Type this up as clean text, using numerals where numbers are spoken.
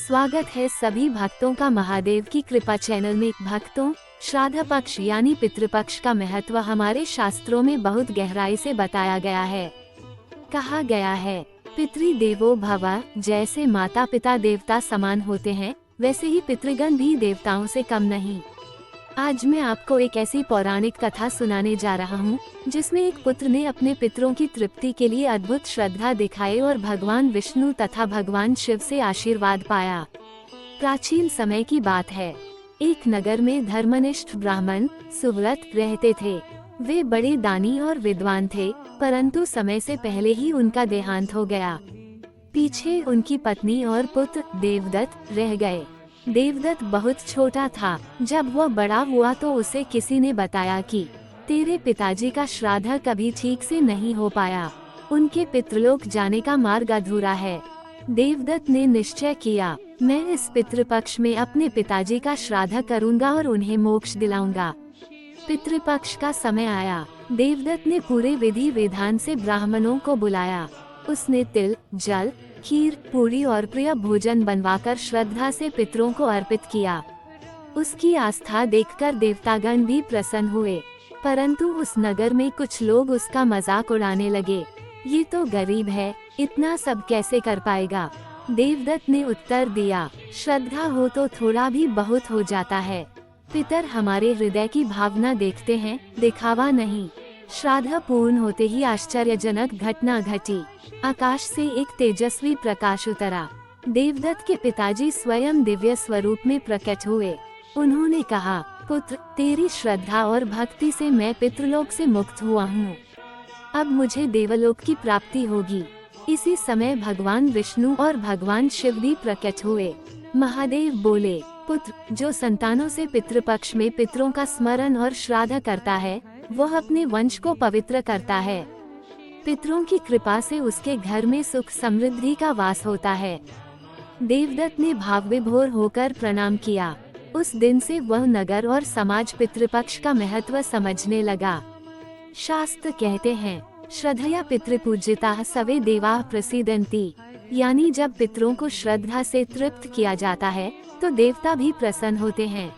स्वागत है सभी भक्तों का महादेव की कृपा चैनल में। भक्तों, श्राद्ध पक्ष यानी पितृपक्ष का महत्व हमारे शास्त्रों में बहुत गहराई से बताया गया है। कहा गया है, पितृ देवो भव। जैसे माता पिता देवता समान होते हैं, वैसे ही पितृगण भी देवताओं से कम नहीं। आज मैं आपको एक ऐसी पौराणिक कथा सुनाने जा रहा हूँ, जिसमें एक पुत्र ने अपने पितरों की तृप्ति के लिए अद्भुत श्रद्धा दिखाई और भगवान विष्णु तथा भगवान शिव से आशीर्वाद पाया। प्राचीन समय की बात है। एक नगर में धर्मनिष्ठ ब्राह्मण सुव्रत रहते थे। वे बड़े दानी और विद्वान थे, परंतु समय से पहले ही उनका देहांत हो गया। पीछे उनकी पत्नी और पुत्र देवदत्त रह गए। देवदत्त बहुत छोटा था। जब वह बड़ा हुआ तो उसे किसी ने बताया कि तेरे पिताजी का श्राद्ध कभी ठीक से नहीं हो पाया, उनके पितृलोक जाने का मार्ग अधूरा है। देवदत्त ने निश्चय किया, मैं इस पितृपक्ष में अपने पिताजी का श्राद्ध करूंगा और उन्हें मोक्ष दिलाऊंगा। पितृपक्ष का समय आया। देवदत्त ने पूरे विधि विधान से ब्राह्मणों को बुलाया। उसने तिल, जल, खीर, पूरी और प्रिय भोजन बनवाकर श्रद्धा से पितरों को अर्पित किया। उसकी आस्था देखकर देवतागण भी प्रसन्न हुए, परंतु उस नगर में कुछ लोग उसका मजाक उड़ाने लगे। ये तो गरीब है, इतना सब कैसे कर पाएगा। देवदत्त ने उत्तर दिया, श्रद्धा हो तो थोड़ा भी बहुत हो जाता है। पितर हमारे हृदय की भावना देखते हैं, दिखावा नहीं। श्राद्ध पूर्ण होते ही आश्चर्यजनक घटना घटी। आकाश से एक तेजस्वी प्रकाश उतरा। देवदत्त के पिताजी स्वयं दिव्य स्वरूप में प्रकट हुए। उन्होंने कहा, पुत्र, तेरी श्रद्धा और भक्ति से मैं पितृलोक से मुक्त हुआ हूँ। अब मुझे देवलोक की प्राप्ति होगी। इसी समय भगवान विष्णु और भगवान शिव भी प्रकट हुए। महादेव बोले, पुत्र, जो संतानों से पितृपक्ष में पितरों का स्मरण और श्राद्ध करता है, वह अपने वंश को पवित्र करता है। पितरों की कृपा से उसके घर में सुख समृद्धि का वास होता है। देवदत्त ने भाव विभोर होकर प्रणाम किया। उस दिन से वह नगर और समाज पितृपक्ष का महत्व समझने लगा। शास्त्र कहते हैं, श्रद्धया पितृपूजिता सवे देवा प्रसीदन्ति, यानी जब पितरों को श्रद्धा से तृप्त किया जाता है तो देवता भी प्रसन्न होते हैं।